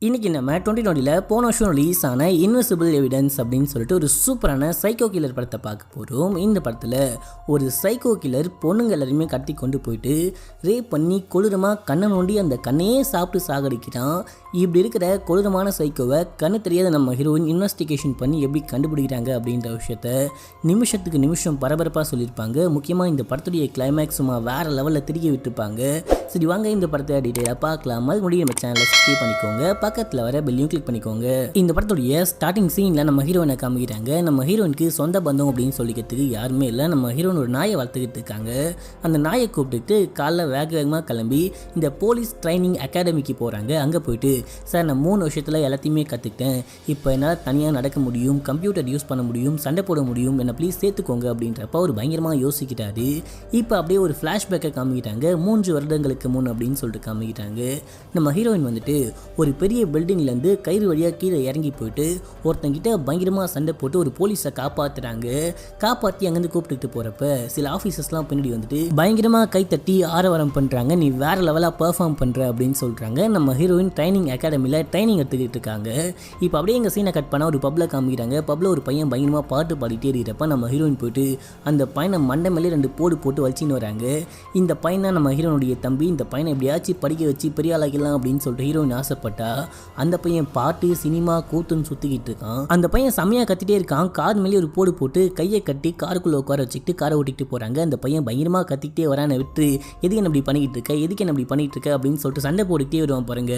இன்னைக்கு நம்ம 2020 போன வருஷம் ரிலீஸ் ஆன இன்விசிபிள் எவிடன்ஸ் அப்படின்னு சொல்லிட்டு ஒரு சூப்பரான சைக்கோ கில்லர் படத்தை பார்க்க போகிறோம். இந்த படத்தில் ஒரு சைக்கோ கில்லர் பொண்ணுங்க எல்லாருமே கடத்தி கொண்டு போயிட்டு ரேப் பண்ணி கொடூரமாக கண்ணை நோண்டி அந்த கண்ணையே சாப்பிட்டு சாகடிக்கிறான். இப்படி இருக்கிற கொடூரமான சைக்கோவை கண்ணு தெரியாத நம்ம ஹீரோயின் இன்வெஸ்டிகேஷன் பண்ணி எப்படி கண்டுபிடிக்கிறாங்க அப்படின்ற விஷயத்த நிமிஷத்துக்கு நிமிஷம் பரபரப்பாக சொல்லியிருப்பாங்க. முக்கியமாக இந்த படத்துடைய கிளைமேக்ஸ் சும்மா வேறு லெவலில் திருக்கி விட்டுருப்பாங்க. சரி வாங்க இந்த படத்தை டீட்டெயிலாக பார்க்கலாம். அது முடியும் நம்ம சேனலை சப்ஸ்கிரைப் பண்ணிக்கோங்க, பக்கத்தில் வர பெல்லையும் கிளிக் பண்ணிக்கோங்க. இந்த படத்துடைய ஸ்டார்டிங் சீனில் நம்ம ஹீரோயினை காமிக்கிறாங்க. நம்ம ஹீரோயினுக்கு சொந்த பந்தம் அப்படின்னு சொல்லிக்கிறதுக்கு யாருமே இல்லை. நம்ம ஹீரோயின் ஒரு நாயை வளர்த்துக்கிட்டு இருக்காங்க. அந்த நாயை கூப்பிட்டுட்டு காலைல வேகமாக கிளம்பி இந்த போலீஸ் ட்ரைனிங் அகாடமிக்கு போகிறாங்க. அங்கே போயிட்டு சார் நான் 3 வருஷத்தில் எல்லாத்தையுமே கற்றுக்கிட்டேன், இப்போ என்னால் தனியாக நடக்க முடியும், கம்ப்யூட்டர் யூஸ் பண்ண முடியும், சண்டை போட முடியும், என்னை ப்ளீஸ் சேர்த்துக்கோங்க அப்படின்றப்ப அவர் பயங்கரமாக யோசிக்கிட்டாரு. இப்போ அப்படியே ஒரு ஃப்ளாஷ்பேக்கை காமிக்கிட்டாங்க. 3 வருடங்களுக்கு முன் அப்படின்னு சொல்லிட்டு காமிக்கிட்டாங்க. நம்ம ஹீரோயின் வந்துட்டு ஒரு பெரிய பில்டிங்லேருந்து கயிறு வழியாக கீழே இறங்கி போயிட்டு ஒருத்தங்கிட்ட பயங்கரமாக சண்டை போட்டு ஒரு போலீஸை காப்பாற்றுறாங்க. காப்பாற்றி அங்கேருந்து கூப்பிட்டுட்டு போகிறப்ப சில ஆஃபீஸர்ஸ்லாம் பின்னாடி வந்துட்டு பயங்கரமாக கைத்தட்டி ஆரவாரம் பண்ணுறாங்க, நீ வேறு லெவலாக பெர்ஃபார்ம் பண்ணுற அப்படின்னு சொல்கிறாங்க. நம்ம ஹீரோயின் ட்ரைனிங் அகாடமியில் ட்ரைனிங் எடுத்துக்கிட்டு இருக்காங்க. இப்போ அப்படியே எங்கள் சீனை கட் பண்ணால் ஒரு பப்பில் காமிக்கிறாங்க. பப்பில் ஒரு பையன் பயங்கரமாக பாட்டு பாடிட்டே இருக்கிறப்ப நம்ம ஹீரோயின் போயிட்டு அந்த பையனை மண்டை மேலே 2 போடு போட்டு வச்சின்னு வராங்க. இந்த பையன் தான் நம்ம ஹீரோனுடைய தம்பி. இந்த பையனை எப்படியாச்சும் படிக்க வச்சு பெரிய ஆளாக்கலாம் அப்படின்னு சொல்லிட்டு ஹீரோயின் ஆசைப்பட்டா அந்த பையன் பாட்டு சினிமா கூத்துன்னு சுற்றிக்கிட்டு இருக்கான். அந்த பையன் செம்மையாக கத்திட்டே இருக்கான். கார் மேலே ஒரு போடு போட்டு கையை கட்டி காருக்குள்ளே உட்கார வச்சுக்கிட்டு காரை ஓட்டிகிட்டு போகிறாங்க. அந்த பையன் பயங்கரமாக கத்திக்கிட்டே வரான விட்டு எதுக்கு என்ன இப்படி பண்ணிக்கிட்டு இருக்க, எதுக்கு என்ன இப்படி பண்ணிகிட்டு இருக்க அப்படின்னு சொல்லிட்டு சண்டை போட்டுக்கிட்டே வருவான் பாருங்க.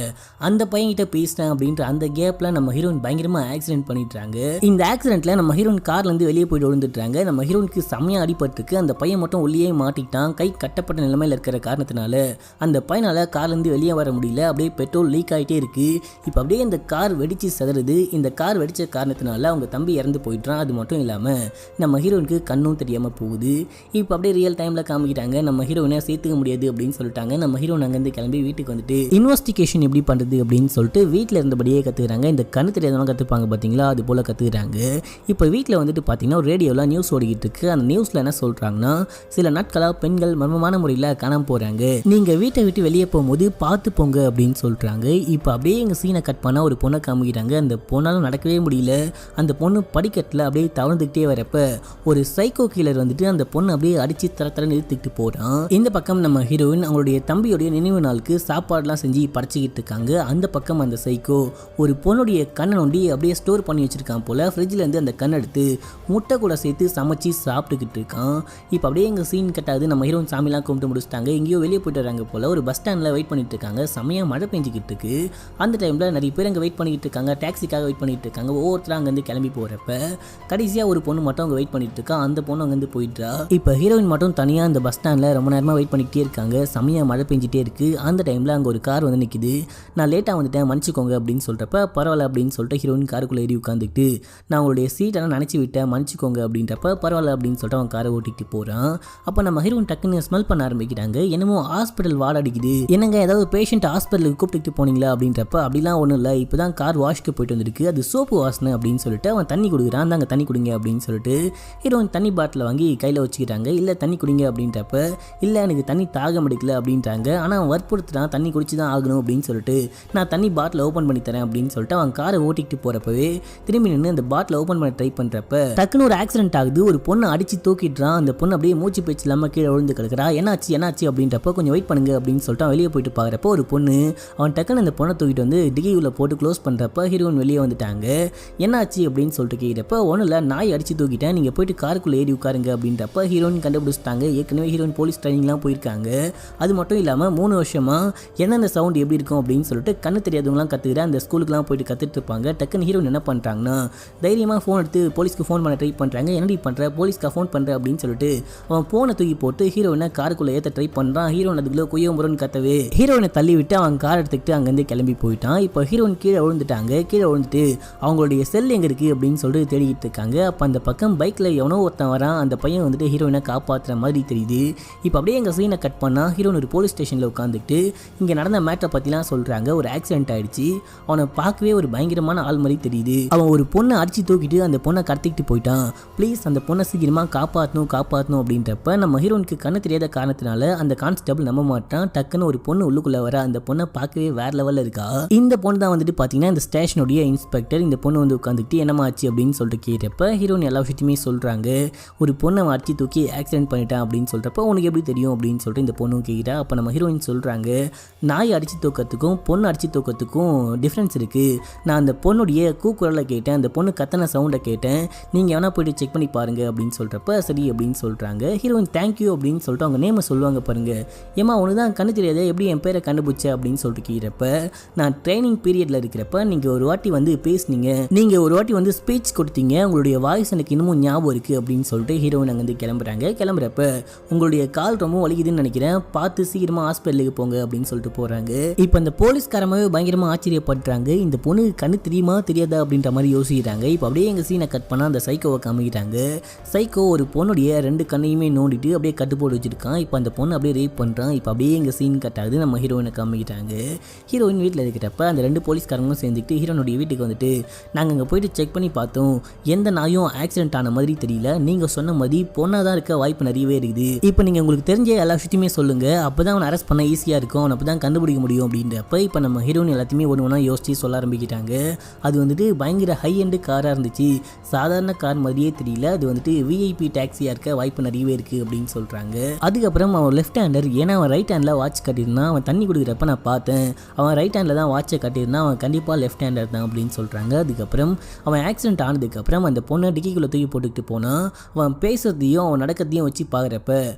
அந்த பையன்கிட்ட பேசிட்டேன் அப்படின்ற அந்த கேப்பில் நம்ம ஹீரோயின் பயங்கரமாக ஆக்சிடென்ட் பண்ணிடுறாங்க. இந்த ஆக்சிடென்ட்டில் நம்ம ஹீரோயின் கார்லேருந்து வெளியே போயிட்டு விழுந்துட்டுறாங்க. நம்ம ஹீரோனுக்கு செம்மையாக அடிபட்டுருக்கு. அந்த பையன் மட்டும் உள்ளே மாட்டிக்கிட்டான். கை கட்டப்பட்ட நிலைமையில் இருக்கிற காரணத்தினால அந்த பையனால் கார்லேருந்து வெளியே வர முடியல. அப்படியே பெட்ரோல் லீக் ஆகிட்டே இருக்குது. இப்போ அப்படியே இந்த கார் வெடித்து சதறுது. இந்த கார் வெடித்த காரணத்தினால அவங்க தம்பி இறந்து போயிட்டான். அது மட்டும் இல்லாமல் நம்ம ஹீரோனுக்கு கண்ணும் தெரியாமல் போகுது. இப்போ அப்படியே ரியல் டைமில் காமிக்கிட்டாங்க. நம்ம ஹீரோயினை சேர்த்துக்க முடியாது அப்படின்னு சொல்லிட்டாங்க. நம்ம ஹீரோயின் அங்கேருந்து கிளம்பி வீட்டுக்கு வந்துட்டு இன்வெஸ்டிகேஷன் எப்படி பண்ணுறது அப்படின்னு சொல்லிட்டு வீட்டில் இருந்தபடியே கற்றுக்கிறாங்க. இந்த கண்ணு தெரியாதவங்க கற்றுப்பாங்க பார்த்தீங்களா, அது போல் கற்றுக்கிறாங்க. இப்போ வீட்டில் வந்துட்டு பார்த்தீங்கன்னா ஒரு ரேடியோவில் நியூஸ் ஓடிக்கிட்டு இருக்கு. அந்த நியூஸில் என்ன சொல்கிறாங்கன்னா, சில நாட்களாக பெண்கள் மர்மமான முறையில் காணாமல் போகிறாங்க, நீங்கள் வீட்டை விட்டு வெளியே போகும்போது பார்த்து போங்க அப்படின்னு சொல்கிறாங்க. இப்போ அப்படியே எங்கள் சீனை கட் பண்ணால் ஒரு பொண்ணை காமிக்கிறாங்க. அந்த பொண்ணால் நடக்கவே முடியல. அந்த பொண்ணு படிக்கட்டில் அப்படியே தவழ்ந்துக்கிட்டே வரப்ப ஒரு சைக்கோ கில்லர் வந்துட்டு அந்த பொண்ணு அப்படியே அடித்து தர நிறுத்திக்கிட்டு போகிறான். இந்த பக்கம் நம்ம ஹீரோயின் அவங்களுடைய தம்பியோடைய நினைவு நாளுக்கு சாப்பாடுலாம் செஞ்சு படைச்சிக்கிட்டு இருக்காங்க. அந்த பக்கம் அந்த சைக்கோ ஒரு பொண்ணுடைய கண்ணை நோண்டி அப்படியே ஸ்டோர் பண்ணி வச்சிருக்கான் போல். ஃப்ரிட்ஜிலேருந்து அந்த கண்ணை எடுத்து முட்டை கூட சேர்த்து சமைச்சு சாப்பிட்டுக்கிட்டு இருக்கான். இப்போ அப்படியே எங்கள் சீன் கட்டாது. நம்ம ஹீரோயின் சாமிலாம் கும்பிட்டு முடிச்சிட்டாங்க. எங்கேயோ வெளியே போயிட்டு வராங்க போல். ஒரு பஸ் ஸ்டாண்டில் வெயிட் பண்ணிட்டு இருக்காங்க. செமையாக மழை பெஞ்சிக்கிட்டு இருக்கு. அந்த டைமில் நிறைய பேர் அங்கே வெயிட் பண்ணிக்கிட்டு இருக்காங்க. டாக்ஸிக்காக வெயிட் பண்ணிட்டு இருக்காங்க. ஒவ்வொருத்தரும் அங்கேருந்து கிளம்பி போகிறப்ப கடைசியாக ஒரு பொண்ணு மட்டும் அங்கே வெயிட் பண்ணிட்டு இருக்கா. அந்த பொண்ணு அங்கேருந்து போயிட்டா. இப்போ ஹீரோயின் மட்டும் தனியாக அந்த பஸ் ஸ்டாண்டில் ரொம்ப நேரமாக வெயிட் பண்ணிக்கிட்டே இருக்காங்க. செமையாக மழை பெஞ்சிட்டே இருக்கு. அந்த டைமில் அங்கே ஒரு கார் வந்து நிற்கிது. நான் லேட்டாக வந்துட்டேன் மன்னிச்சிக்கோங்க அப்படின்னு சொல்கிறப்ப பரவாயில்ல அப்படின்னு சொல்லிட்டு ஹீரோயின் காருக்குள்ளே ஏறி உட்காந்துக்கிட்டு நான் உங்களுடைய சீட்டெல்லாம் நினச்சி விட்டேன் மன்னிச்சிக்கோங்க அப்படின்றப்ப பரவாயில்ல அப்படின்னு சொல்லிட்டு அவன் காரை ஓட்டிகிட்டு போகிறான். அப்போ நம்ம ஹீரோயின் டக்குன்னு ஸ்மெல் பண்ண ஆரம்பிக்கிறாங்க. என்னமோ ஹாஸ்பிட்டல் வார்டு அடிக்குது. என்னங்க ஏதாவது பேஷண்ட் ஹாஸ்பிட்டலுக்கு கூப்பிட்டு போனீங்களா அப்படின்றப்ப அப்படிலாம் ஒன்றும் இல்லை, இப்போ தான் கார் வாஷ்க்கு போயிட்டு வந்துருக்கு, அது சோப்பு வாசனை அப்படின்னு சொல்லிட்டு அவன் தண்ணி கொடுக்குறான். அந்தாங்க தண்ணி குடிங்க அப்படின்னு சொல்லிட்டு ஹீரோயின் தண்ணி பாட்டில் வாங்கி கையில் வச்சுக்கிறாங்க. இல்லை தண்ணி குடிங்க அப்படின்றப்ப இல்லை எனக்கு தண்ணி தாகம் எடுக்கல அப்படின்றாங்க. ஆனால் அவன் வற்புறுத்துறான் தண்ணி குடிச்சு தான் ஆகணும் அப்படின்னு சொல்லிட்டு நான் தண்ணி பாட்டில் ஓப்பன் பண்ணி தரேன் அப்படின்னு சொல்லிட்டு அவன் காரை ஓட்டிக்கிட்டு போகிறப்பவே திரும்பி நின்று அந்த பாட்டில் ஓப்பன் பண்ண ட்ரை பண்ணுறப்ப டக்குன்னு ஒரு ஆக்சிடென்ட் ஆகுது. ஒரு பொண்ணை அடித்து தூக்கிடுறான். அந்த பொண்ணு அப்படியே மூச்சு பேச்சு இல்லாமல் கீழே விழுந்து கிடக்குறா. என்னாச்சு அப்படின்றப்ப கொஞ்சம் வெயிட் பண்ணுங்க அப்படின்னு சொல்லிட்டு அவன் வெளியே போயிட்டு பார்க்குறப்ப ஒரு பொண்ணு அவன் டக்குன்னு அந்த பொண்ணை தூக்கிட்டு வந்து டிகியூல போட்டு க்ளோஸ் பண்ணுறப்ப ஹீரோயின் வெளியே வந்துட்டாங்க. என்னாச்சு அப்படின்னு சொல்லிட்டு கேட்குறப்ப ஒன்றும் இல்லை, நாய் அடித்து தூக்கிட்டேன், நீங்கள் போயிட்டு காருக்குள்ளே ஏறி உட்காருங்க அப்படின்றப்ப ஹீரோயின் கண்டுபிடிச்சிட்டாங்க. ஏற்கனவே ஹீரோயின் போலீஸ் ட்ரைனிங்லாம் போயிருக்காங்க. அது மட்டும் இல்லாமல் 3 வருஷமாக எந்தெந்த சவுண்ட் எப்படி இருக்கும் அப்படின்னு சொல்லிட்டு கண்ணு தெரியாதவங்களாம் கற்றுக்கிற அந்த ஸ்கூலுக்குலாம் போயிட்டு கற்றுட்டு இருப்பாங்க. டக்குன்னு ஹீரோயின் என்ன பண்ணுறாங்கன்னா தைரியமாக ஃபோன் எடுத்து போலீஸ்க்கு ஃபோன் பண்ண ட்ரை பண்ணுறாங்க. என்னடி பண்ணுற, போலீஸ்க்கு ஃபோன் பண்ணுற அப்படின்னு சொல்லிட்டு அவன் ஃபோனை தூக்கி போட்டு ஹீரோயினை காருக்குள்ளே ஏற்ற ட்ரை பண்ணுறான். ஹீரோயின் அதுக்குள்ளே கொய்யோமுறன்னு கத்தவே ஹீரோயினை தள்ளி விட்டு அவன் கார் எடுத்துக்கிட்டு அங்கேருந்து கிளம்பி போயிட்டான். இப்போ ஹீரோயின் கீழே விழுந்துட்டாங்க. கீழே விழுந்துட்டு அவங்களுடைய செல் எங்கே இருக்குது அப்படின்னு சொல்லிட்டு தேடிக்கிட்டு இருக்காங்க. அப்போ அந்த பக்கம் பைக்கில் எவனோ ஒருத்தன் வரான். அந்த பையன் வந்துட்டு ஹீரோயினை காப்பாற்றுற மாதிரி தெரியுது. இப்போ அப்படியே எங்கள் சீனை கட் பண்ணால் ஹீரோயின் ஒரு போலீஸ் ஸ்டேஷனில் உட்காந்துட்டு இங்கே நடந்த மேட்டரை பற்றிலாம் சொல்கிறாங்க. ஒரு ஆக்சிடென்ட் ஆகிடுச்சு, அவனை பார்க்கவே ஒரு பயங்கரமான ஆள் மாதிரி தெரியுது. அவன் ஒரு பொண்ணை அடித்து தூக்கிட்டு அந்த பொண்ணை கடத்திக்கிட்டு போயிட்டான். ப்ளீஸ் அந்த பொண்ணை சீக்கிரமாக காப்பாற்றணும் அப்படின்றப்ப நம்ம ஹீரோனுக்கு கண்ணு தெரியாத காரணத்தினால அந்த கான்ஸ்டபிள் நம்ப மாட்டான். டக்குன்னு ஒரு பொண்ணு உள்ளுக்குள்ளே வர அந்த பொண்ணை பார்க்கவே வேற லெவலில் இருக்கா. இந்த பொண்ணு தான் வந்துட்டு பார்த்தீங்கன்னா இந்த ஸ்டேஷனுடைய இன்ஸ்பெக்டர். இந்த பொண்ணு வந்து உட்காந்துக்கிட்டு என்னமா ஆச்சு அப்படின்னு சொல்லிட்டு கேட்டப்ப ஹீரோயின் எல்லா விஷயத்தையுமே சொல்கிறாங்க. ஒரு பொண்ணை அடிச்சு தூக்கி ஆக்சிடென்ட் பண்ணிட்டான் அப்படின்னு சொல்கிறப்ப உனக்கு எப்படி தெரியும் அப்படின்னு சொல்லிட்டு இந்த பொண்ணும் கேட்குறா. அப்போ நம்ம ஹீரோயின் சொல்கிறாங்க, நாய் அடிச்சு தூக்கிறதுக்கும் பொண்ணு அடிச்சு தூக்கிறதுக்கும் டிஃப்ரென்ஸ் இருக்குது. நான் அந்த பொண்ணுடைய கூக்குரலை கேட்டேன், அந்த பொண்ணு கத்தனை சவுண்டை கேட்டேன், நீங்கள் வேணா போய்ட்டு செக் பண்ணி பாருங்க அப்படின்னு சொல்கிறப்ப சரி அப்படின்னு சொல்கிறாங்க. ஹீரோயின் தேங்க்யூ அப்படின்னு சொல்லிட்டு அவங்க நேமை சொல்லுவாங்க பாருங்க. ஏமா உனக்கு தான் கண்ணு தெரியாதே, எப்படி என் பேரை கண்டுபிடிச்ச அப்படின்னு சொல்லிட்டு கேட்குறப்ப நான் ட்ரைனிங் பீரியடில் இருக்கிறப்ப நீங்கள் ஒரு வாட்டி வந்து பேசுனீங்க, நீங்கள் ஒரு வாட்டி வந்து ஸ்பீச் கொடுத்தீங்க, உங்களுடைய வாய்ஸ் எனக்கு இன்னமும் ஞாபகம் இருக்குது அப்படின்னு சொல்லிட்டு ஹீரோயின் அங்கேருந்து கிளம்புறாங்க. கிளம்புறப்ப உங்களுடைய கால் ரொம்ப வலிக்குதுன்னு நினைக்கிறேன், பார்த்து சீக்கிரமாக ஹாஸ்பிட்டலுக்கு போங்க அப்படின்னு சொல்லிட்டு போகிறாங்க. இப்போ அந்த போலீஸ்காரமாவே பயங்கரமாக ஆச்சரியப்படுறாங்க. இந்த பொண்ணு கண்ணு தெரியுமா தெரியாதா அப்படின்ற மாதிரி யோசிக்கிறாங்க. இப்போ அப்படியே எங்கள் சீனை கட் பண்ணால் அந்த சைக்கோவை காமிக்கிறாங்க. சைக்கோ ஒரு பொண்ணுடைய 2 கண்ணையுமே நோண்டிட்டு அப்படியே கட்டு போட்டு வச்சிருக்கான். இப்போ அந்த பொண்ணு அப்படியே ரேப் பண்ணுறான். இப்போ அப்படியே எங்கள் சீன் கட் ஆகுது. நம்ம ஹீரோயினை காமிக்கிறாங்க. ஹீரோயின் வீட்டில் இருக்கிறப்ப அந்த 2 போலீஸ்காரங்களும் சேர்ந்துக்கிட்டு ஹீரோனுடைய வீட்டுக்கு வந்துட்டு நாங்கள் அங்கே போயிட்டு செக் பண்ணி பார்த்தோம், எந்த நாயும் ஆக்சிடென்ட் ஆன மாதிரி தெரியல, நீங்கள் சொன்ன மாதிரி பொண்ணாக தான் இருக்க வாய்ப்பு நிறையவே இருக்குது. இப்போ நீங்கள் உங்களுக்கு தெரிஞ்ச எல்லா விஷயத்தையுமே சொல்லுங்கள், அப்போ தான் அவனை அரெஸ்ட் பண்ண ஈஸியாக இருக்கும், அவனை அப்போ தான் கண்டுபிடிக்க முடியும் அப்படின்றப்ப இப்போ நம்ம ஹீரோயின் எல்லாத்தையுமே ஒன்று ஒன்றா யோசிச்சு சொல்ல ஆரம்பிக்கிட்டாங்க. அது வந்துட்டு பயங்கர ஹை எண்டு காராக இருந்துச்சு, சாதாரண கார் மாதிரியே தெரியல, அது வந்துட்டு விஐபி டாக்ஸியாக இருக்க வாய்ப்பு நிறையவே இருக்குது அப்படின்னு சொல்கிறாங்க. அதுக்கப்புறம் அவன் லெஃப்ட் ஹேண்டர், ஏன்னா அவன் ரைட் ஹேண்டில் வாட்ச் கட்டியிருந்தான், அவன் தண்ணி குடிக்கிறப்ப நான் பார்த்தேன், அவன் ரைட் ஹேண்டில் தான் வாட்சை கட்டியிருந்தான், அவன் கண்டிப்பாக லெஃப்ட் ஹேண்டர் தான் அப்படின்னு சொல்கிறாங்க. அதுக்கப்புறம் அவன் ஆக்சிடென்ட் ஆனதுக்கப்புறம் அந்த பொண்ணை டிக்கிக்குள்ளே தூக்கி போட்டுக்கிட்டு போனான். அவன் பேசுறதையும் அவன் நடக்கிறதையும் வச்சு பார்க்குறப்ப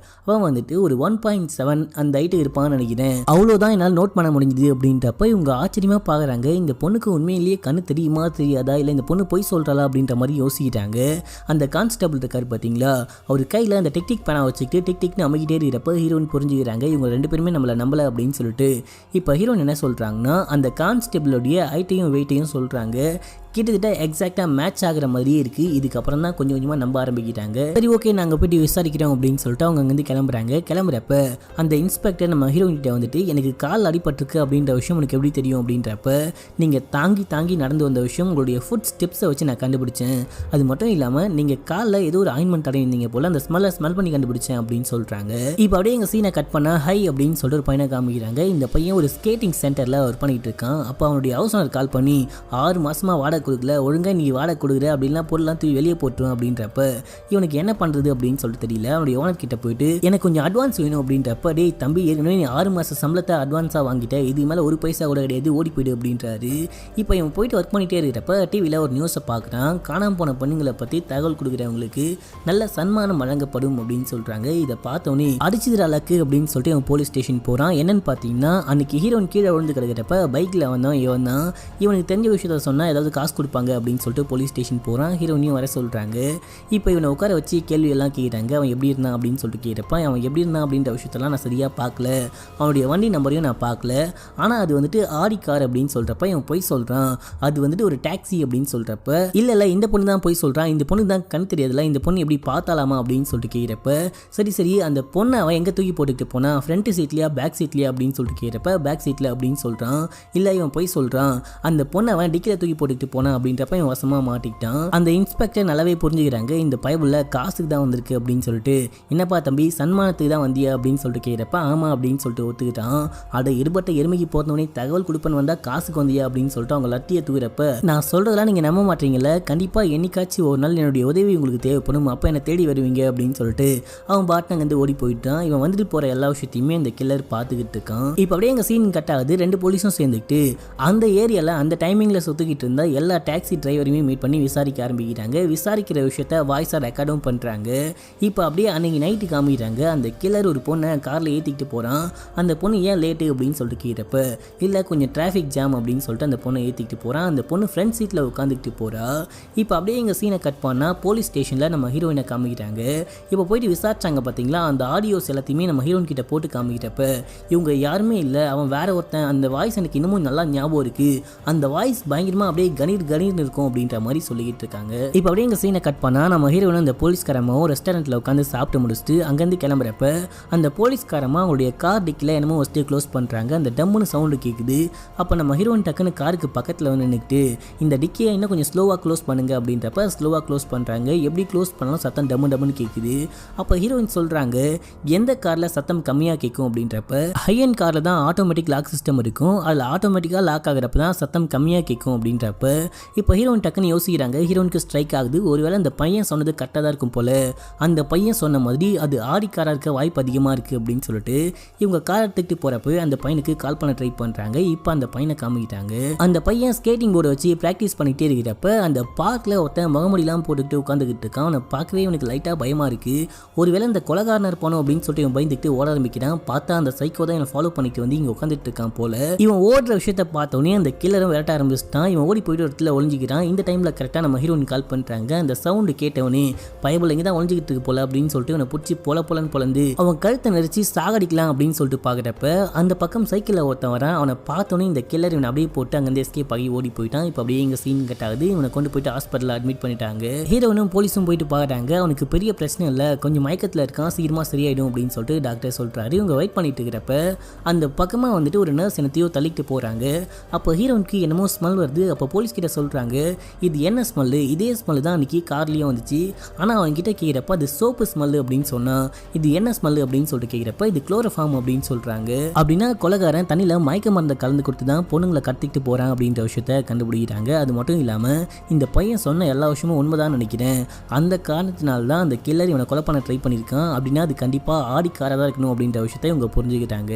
அவன் வந்துட்டு ஒரு 1.7 அந்த ஹைட்டு இருப்பான்னு நினைக்கிறேன், அவ்வளோதான் என்னால் நோட் பண்ண முடிஞ்சுது அப்படின்றப்ப இவங்க ஆச்சரியமாக பார்க்குறாங்க. இந்த பொண்ணுக்கு உண்மையிலேயே கண்ணு தெரியுமா தெரியாதா, இல்லை இந்த பொண்ணு போய் சொல்கிறாளா அப்படின்ற மாதிரி யோசிக்கிட்டாங்க. அந்த கான்ஸ்டபிள் இருக்கார் பார்த்தீங்களா, அவர் கையில் அந்த டிக் பேனா வச்சுக்கிட்டு டிக் டிக்னு அமைக்கிட்டே இருக்கிறப்ப ஹீரோயின் புரிஞ்சுக்கிறாங்க இவங்க 2 பேருமே நம்மளை நம்பலை அப்படின்னு சொல்லிட்டு. இப்போ ஹீரோயின் என்ன சொல்கிறாங்கன்னா அந்த கான்ஸ்டபிளுடைய ஹைட்டையும் வெயிட்டையும் சொல்கிறாங்க. கிட்டத்தட்ட எக்ஸாக்டாக மேட்ச் ஆகிற மாதிரியே இருக்குது. இதுக்கப்புறம் தான் கொஞ்சம் கொஞ்சமாக நம்ப ஆரம்பிக்கிட்டாங்க. சரி ஓகே நாங்கள் போய்ட்டு விசாரிக்கிறோம் அப்படின்னு சொல்லிட்டு அவங்க அங்கேருந்து கிளம்புறாங்க. கிளம்புறப்ப அந்த இன்ஸ்பெக்டர் நம்ம ஹீரோயின்கிட்ட வந்துட்டு எனக்கு கால் அடிபட்டிருக்கு அப்படின்ற விஷயம் உனக்கு எப்படி தெரியும் அப்படின்றப்ப நீங்கள் தாங்கி தாங்கி நடந்து வந்த விஷயம் உங்களுடைய ஃபுட் ஸ்டெப்ஸை வச்சு நான் கண்டுபிடிச்சேன், அது மட்டும் இல்லாமல் நீங்கள் காலில் ஏதோ ஒரு ஆயின்மெண்ட் அடையிருந்தீங்க போல், அந்த ஸ்மெல் பண்ணி கண்டுபிடிச்சேன் அப்படின்னு சொல்கிறாங்க. இப்போ அப்படியே எங்கள் சீனை கட் பண்ணால் ஹை அப்படின்னு சொல்லிட்டு ஒரு பையனை காமிக்கிறாங்க. இந்த பையன் ஒரு ஸ்கேட்டிங் சென்டரில் ஒர்க் பண்ணிகிட்டு இருக்கான். அப்போ அவனுடைய ஹவுஸ் ஓனர் கால் பண்ணி 6 மாதமாக வாடகை கொடுக்கல, ஒழுங்காக நீ வாடகை கொடுக்குற அப்படின்லாம் பொருள்லாம் தூக்கி வெளியே போட்டுரும் அப்படின்றப்ப இவனுக்கு என்ன பண்ணுறது அப்படின்னு சொல்லிட்டு தெரியல. அவனுடைய ஓனர் கிட்ட போயிட்டு எனக்கு கொஞ்சம் அட்வான்ஸ் வேணும் அப்படின்றப்ப டேய் தம்பி ஏற்கனவே நீ 6 மாத சம்பளத்தை அட்வான்ஸாக வாங்கிட்ட, இது மேலே ஒரு பைசா கூட கிடையாது, ஓடி போயிடு அப்படின்றாரு. இப்போ இவன் போயிட்டு ஒர்க் பண்ணிகிட்டே இருக்கிறப்ப டிவியில் ஒரு நியூஸை பார்க்குறான். காணாமல் போன பெண்ணுங்களை பற்றி தகவல் கொடுக்குறவங்களுக்கு நல்ல சன்மானம் வழங்கப்படும் அப்படின்னு சொல்கிறாங்க. இதை பார்த்தோன்னே அடிச்சுதுற லக்கு அப்படின்னு சொல்லிட்டு இவன் போலீஸ் ஸ்டேஷன் போகிறான். என்னன்னு பார்த்தீங்கன்னா அன்னைக்கு ஹீரோயின் கீழே விழுந்து கிடக்கிறப்ப பைக்கில் வந்தான் இவன் தான். இவனுக்கு தெரிஞ்ச விஷயத்த சொன்னால் ஏதாவது காசு கொடுப்பாங்க அப்படின்னு சொல்லிட்டு போலீஸ் ஸ்டேஷன் போகிறான். ஹீரோயினையும் வர சொல்கிறாங்க. இப்போ இவனை உட்கார வச்சு கேள்வி எல்லாம் கேட்குறாங்க. அவன் எப்படி இருந்தான் அப்படின்னு சொல்லிட்டு கேட்குறப்ப அவன் எப்படி இருந்தான் அப்படின்ற விஷயத்தெல்லாம் நான் சரியாக பார்க்கல, அவனுடைய வண்டி நம்பரையும் நான் பார்க்கல, ஆனால் அது வந்துட்டு ஆடி கார் அப்படின்னு சொல்கிறப்ப இவன் போய் சொல்கிறான் அது வந்துட்டு ஒரு டாக்ஸி அப்படின்னு சொல்கிறப்ப இல்லை இந்த பொண்ணு தான் போய் சொல்கிறான், இந்த பொண்ணு தான் கண் தெரியாதுல, இந்த பொண்ணு எப்படி பார்த்தாலாமா அப்படின்னு சொல்லிட்டு கேட்குறப்ப சரி அந்த பொண்ணை அவன் எங்கே தூக்கி போட்டுக்கிட்டு போனான், ஃப்ரண்ட் சீட்லையா பேக் சீட்லையா அப்படின்னு சொல்லிட்டு கேட்குறப்ப பேக் சீட்டில் அப்படின்னு சொல்கிறான். இல்லை இவன் போய் சொல்கிறான் அந்த பொண்ணை அவன் டிக்கில் தூக்கி போட்டுக்கிட்டு போனான் அப்படின்றப்ப இவன் வசமாக மாட்டிக்கிட்டான். அந்த இன்ஸ்பெக்டர் நல்லாவே புரிஞ்சுக்கிறாங்க இந்த பயபுள்ள காசுக்கு தான் வந்திருக்கு அப்படின்னு சொல்லிட்டு. என்னப்பா தம்பி சன்மானத்துக்கு தான் வந்தியா அப்படின்னு சொல்லிட்டு கேட்குறப்ப ஆமாம் அப்படின்னு சொல்லிட்டு ஒத்துக்கிட்டான். அதை இருபட்ட எருமைக்கு போனவனே தகவல் கொடுப்பேன்னு வந்தால் காசுக்கு வந்தியா அப்படின்னு சொல்லிட்டு அவங்க லட்டியை தூக்கிறப்ப நான் சொல்கிறதெல்லாம் நீங்கள் நம்ப மாட்டீங்கல்ல, கண்டிப்பாக என்னைக்காச்சும் ஒரு நாள் என்னுடைய உதவி உங்களுக்கு தேவைப்படும், அப்போ என்னை தேடி வருவீங்க அப்படின்னு சொல்லிட்டு அவன் பாட்டு அங்கேருந்து ஓடி போயிட்டான். இவன் வந்துட்டு போகிற எல்லா விஷயத்தையுமே இந்த கில்லர் பார்த்துக்கிட்டு இருக்கான். இப்போ அப்படியே எங்கள் சீன் கட் ஆகுது. 2 போலீஸும் சேர்ந்துக்கிட்டு அந்த ஏரியாவில் அந்த டைமிங்கில் சுற்றிக்கிட்டு இருந்தால் எல்லா டாக்ஸி டிரைவரையுமே மீட் பண்ணி விசாரிக்க ஆரம்பிக்கிறாங்க. விசாரிக்கிற விஷயத்த வாய்ஸாக ரெக்கார்டும் பண்ணுறாங்க. இப்போ அப்படியே அன்னைக்கு நைட்டு காமிக்கிறாங்க. அந்த கில்லர் ஒரு பொண்ணை காரில் ஏற்றிக்கிட்டு போகிறான். அந்த பொண்ணு ஏன் லேட்டு அப்படின்னு சொல்லிட்டு கேட்குறப்ப இல்லை கொஞ்சம் டிராஃபிக் ஜாம் அப்படின்னு சொல்லிட்டு அந்த பொண்ணை ஏற்றிக்கிட்டு போகிறான். அந்த பொண்ணு ஃப்ரண்ட் சீட்டில் உட்காந்துக்கிட்டு போகிறா. இப்போ அப்படியே எங்கள் சீனை கட் பண்ணால் போலீஸ் ஸ்டேஷனில் நம்ம ஹீரோயினை காமிக்கிறாங்க. இப்போ போயிட்டு விசாரிச்சாங்க பார்த்தீங்களா, அந்த ஆடியோஸ் எல்லாத்தையுமே நம்ம ஹீரோயின் கிட்ட போட்டு காமிக்கிறப்ப இவங்க யாருமே இல்லை, அவன் வேற ஒருத்தன், அந்த வாய்ஸ் எனக்கு இன்னமும் நல்லா ஞாபகம் இருக்குது, அந்த வாய்ஸ் பயங்கரமாக அப்படியே கணி கணீர் கணீர்னு இருக்கும் அப்படின்ற மாதிரி சொல்லிட்டு இருக்காங்க. இப்போ அப்படியே எங்க சீனை கட் பண்ணா நம்ம ஹீரோயின் அந்த போலீஸ்காரமாவும் ரெஸ்டாரண்ட்ல உட்காந்து சாப்பிட்டு முடிச்சுட்டு அங்கேருந்து கிளம்புறப்ப அந்த போலீஸ்காரமா அவங்களுடைய கார் டிக்கில் என்னமோ வச்சுட்டு க்ளோஸ் பண்றாங்க. அந்த டம்முன்னு சவுண்டு கேட்குது. அப்போ நம்ம ஹீரோயின் டக்குன்னு காருக்கு பக்கத்தில் வந்து நின்றுட்டு இந்த டிக்கியை இன்னும் கொஞ்சம் ஸ்லோவாக க்ளோஸ் பண்ணுங்க அப்படின்றப்ப ஸ்லோவாக க்ளோஸ் பண்ணுறாங்க. எப்படி க்ளோஸ் பண்ணாலும் சத்தம் டம்முன்னு கேட்குது. அப்போ ஹீரோயின் சொல்கிறாங்க எந்த காரில் சத்தம் கம்மியாக கேட்கும் அப்படின்றப்ப ஹையன் காரில் தான் ஆட்டோமேட்டிக் லாக் சிஸ்டம் இருக்கும். அதில் ஆட்டோமேட்டிக்காக லாக் ஆகிறப்ப தான் சத்தம் கம்மியாக கேட்கும் அப்படின்றப்ப இப்போ ஹீரோயின் டக்குன்னு யோசிக்கிறாங்க. ஹீரோயினுக்கு ஸ்ட்ரைக் ஆகுது. ஒருவேளை அந்த பையன் சொன்னது கரெக்டாக தான் இருக்கும் போல. அந்த பையன் சொன்ன மாதிரி அது ஆடி காராக இருக்க வாய்ப்பு அதிகமாக இருக்குது அப்படின்னு சொல்லிட்டு இவங்க கார் எடுத்துக்கிட்டு போகிறப்ப அந்த பையனுக்கு கால் பண்ண ட்ரை பண்ணுறாங்க. இப்போ அந்த பையனை காமிக்கிட்டாங்க. அந்த பையன் ஸ்கேட்டிங் போர்டை வச்சு ப்ராக்டிஸ் பண்ணிகிட்டே இருக்கிறப்ப அந்த பார்க்கில் ஒருத்தன் முகமுடிலாம் போட்டுக்கிட்டு உட்காந்துக்கிட்டு இருக்கான். அவனை பார்க்கவே இவனுக்கு லைட்டாக பயமாக இருக்குது. ஒருவேளை இந்த கொலைகாரனர் இருப்பானோ அப்படின்னு சொல்லிட்டு இவன் பயந்துக்கிட்டு ஓட ஆரம்பிக்கிறான். பார்த்தா அந்த சைக்கோ தான் இவனை ஃபாலோ பண்ணிட்டு வந்து இங்கே உட்காந்துட்டு இருக்கான் போல. இவன் ஓடுற விஷயத்த பார்த்தோன்னே அந்த கில்லரும் விரட்ட ஆரம்பிச்சிட்டான். இவன் ஓடி போயிட்டு ஒரு இடத்துல ஒளிஞ்சிக்கிறான். இந்த டைமில் கரெக்டாக நம்ம ஹீரோயின் கால் பண்ணுறாங்க. அந்த சவுண்டு கேட்டவனே பயபுல இங்கே தான் ஒளிஞ்சிக்கிட்டு இருக்கு போல அப்படின்னு சொல்லிட்டு இவனை பிடிச்சி பொலன்னு பொலந்து அவன் கழுத்தை நெரிச்சு சாகடிக்கலாம் அப்படின்னு சொல்லிட்டு பார்க்குறப்ப அந்த பக்கம் சைக்கிளில் ஒருத்தன் வரான். அவனை பார்த்தோன்னே இந்த கில்லர் இவனை அப்படியே போட்டு அங்கேருந்து எஸ்கேப் ஆகி ஓடி போயிட்டான். இப்போ அப்படியே இங்கே சீன் கட் ஆகுது. இவனை கொண்டு போயிட்டு ஹாஸ்பிட்டலில் அட்மிட் பண்ணிட்டாங்க. ஹீரோனும் போலீஸும் போயிட்டு பார்க்குறாங்க. அவனுக்கு பெரிய பிரச்சனை இல்லை, கொஞ்சம் மயக்கத்தில் இருக்கான், சீக்கிரமாக சரியாயிடும் அப்படின்னு சொல்லிட்டு டாக்டர் சொல்கிறாரு. இவங்க வெயிட் பண்ணிட்டு இருக்கிறப்ப அந்த பக்கமாக வந்துட்டு ஒரு நர்ஸ் என்னத்தையோ தள்ளிட்டு போகிறாங்க. அப்போ ஹீரோனுக்கு என்னமோ ஸ்மெல் வருது. அப்போ போலீஸ் கிட்ட சொல்கிறாங்க இது என்ன ஸ்மெல்லு? இதே ஸ்மெல்லு தான் அன்றைக்கி கார்லேயும் வந்துச்சு. ஆனால் அவன்கிட்ட கேட்குறப்ப அது சோப்பு ஸ்மெல்லு அப்படின்னு சொன்னால் இது என்ன ஸ்மெல்லு அப்படின்னு சொல்லிட்டு கேட்குறப்ப இது குளோரோஃபார்ம் அப்படின்னு சொல்கிறாங்க. அப்படின்னா கொலைகாரன் தண்ணியில் மயக்க மருந்தை கலந்து கொடுத்து தான் பொண்ணுங்களை கத்திக்கிட்டு போகிறான் அப்படின்ற விஷயத்த கண்டுபிடிக்கிறாங்க. அது மட்டும் இல்லாமல் இந்த பையன் சொன்ன எல்லா விஷயமும் உண்மைதான் நினைக்கிறேன். அந்த காரணத்தினால தான் அந்த கில்லர் இவனை கொலை பண்ண ட்ரை பண்ணியிருக்கான். அப்படின்னா அது கண்டிப்பாக ஆடிக்காராக தான் இருக்கணும் அப்படின்ற விஷயத்த இவங்க புரிஞ்சுக்கிட்டாங்க.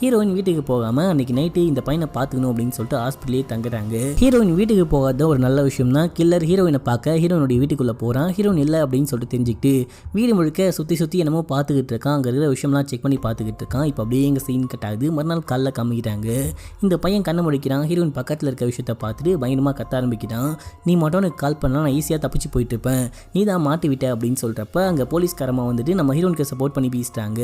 ஹீரோயின் வீட்டுக்கு போகாமல் அன்றைக்கி நைட்டு இந்த பையனை பார்த்துக்கணும் அப்படின்னு சொல்லிட்டு ஹாஸ்பிட்டலே தங்குறாங்க. ஹீரோயின் வீட்டுக்கு போகாத ஒரு நல்ல விஷயம் தான். கில்லர் ஹீரோயினை பார்க்க ஹீரோனுடைய வீட்டுக்குள்ளே போகிறான். ஹீரோயின் இல்லை அப்படின்னு சொல்லிட்டு தெரிஞ்சுக்கிட்டு வீடு முழுக்க சுற்றி என்னமோ பார்த்துக்கிட்டு இருக்கான். அங்கே இருக்கிற விஷயம்லாம் செக் பண்ணி பார்த்துக்கிட்டு இருக்கான். இப்போ அப்படியே எங்கள் சீன் கட் ஆகுது. மறுநாள் காலைல காமிக்கிறாங்க. இந்த பையன் கண்ணை முடிக்கிறான். ஹீரோயின் பக்கத்தில் இருக்க விஷயத்த பார்த்துட்டு பயங்கரமாக கத்த ஆரம்பிக்கிறான். நீ மட்டும் எனக்கு கால் பண்ணலாம், நான் ஈஸியாக தப்பிச்சு போயிட்டு இருப்பேன், நீ தான் மாட்டி விட்ட அப்படின்னு சொல்கிறப்ப அங்கே போலீஸ்காரமாக வந்துட்டு நம்ம ஹீரோனுக்கு சப்போர்ட் பண்ணி பேசிட்டாங்க.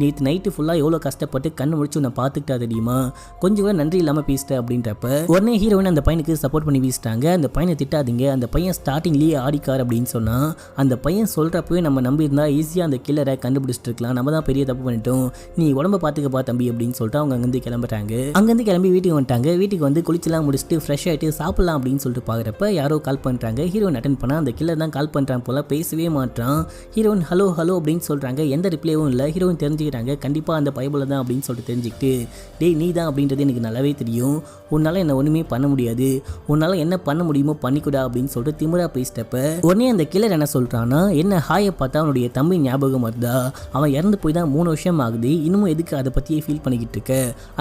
நேற்று நைட்டு ஃபுல்லாக எவ்வளோ கஷ்டப்பட்டு கண்ணை முடிச்சு உன்னை பார்த்துக்கிட்டா தெரியுமா, கொஞ்சம் கூட நன்றி இல்லாமல் பேசிட்டேன் அப்படின்றப்ப உடனே ஹீரோயின் அந்த பையனுக்கு சப்போர்ட் பண்ணி பேசிட்டாங்க. அந்த பையனை திட்டாதீங்க, அந்த பையன் ஸ்டார்டிங்லேயே ஆடிக்கார் அப்படின்னு சொன்னால் அந்த பையன் சொல்கிறப்பவே நம்ம நம்பியிருந்தா ஈஸியாக அந்த கில்லரை கண்டுபிடிச்சிட்டு இருக்கலாம், நம்ம தான் பெரிய தப்பு பண்ணிட்டோம், நீ உடம்பை பார்த்துக்கப்பா தம்பி அப்படின்னு சொல்லிட்டு அவங்க அங்கேருந்து கிளம்புறாங்க. அங்கேருந்து கிளம்பி வீட்டுக்கு வந்துட்டாங்க. வீட்டுக்கு வந்து குளிச்செல்லாம் முடிச்சுட்டு ஃப்ரெஷ் ஆகிட்டு சாப்பிடலாம் அப்படின்னு சொல்லிட்டு பார்க்குறப்ப யாரோ கால் பண்ணுறாங்க. ஹீரோயின் அட்டன் பண்ணால் அந்த கில்லர் தான் கால் பண்ணுறான் போல, பேசவே மாட்டான். ஹீரோயின் ஹலோ ஹலோ அப்படின்னு சொல்கிறாங்க. எந்த ரிப்ளையும் இல்லை. ஹீரோயின் தெரிஞ்சுக்கிறாங்க கண்டிப்பாக அந்த பைபிள் தான் அப்படின்னு சொல்லிட்டு தெரிஞ்சுக்கிட்டு டேய் நீ தான் அப்படின்றது எனக்கு நல்லாவே தெரியும், உன்னால் என்ன ஒன்றுமே பண்ண முடியாது, உன்னால் என்ன பண்ண முடியுமோ பண்ணிக்கூடா அப்படின்னு சொல்லிட்டு திமிரா பேசிட்டப்ப உடனே அந்த கில்லர் என்ன சொல்கிறான்னா என்ன ஹாயை பார்த்தா அவனுடைய தம்பி ஞாபகம் வருதா, அவன் இறந்து போய் தான் 3 வருஷம் ஆகுது, இன்னமும் எதுக்கு அதை பற்றியே ஃபீல் பண்ணிக்கிட்டு இருக்க,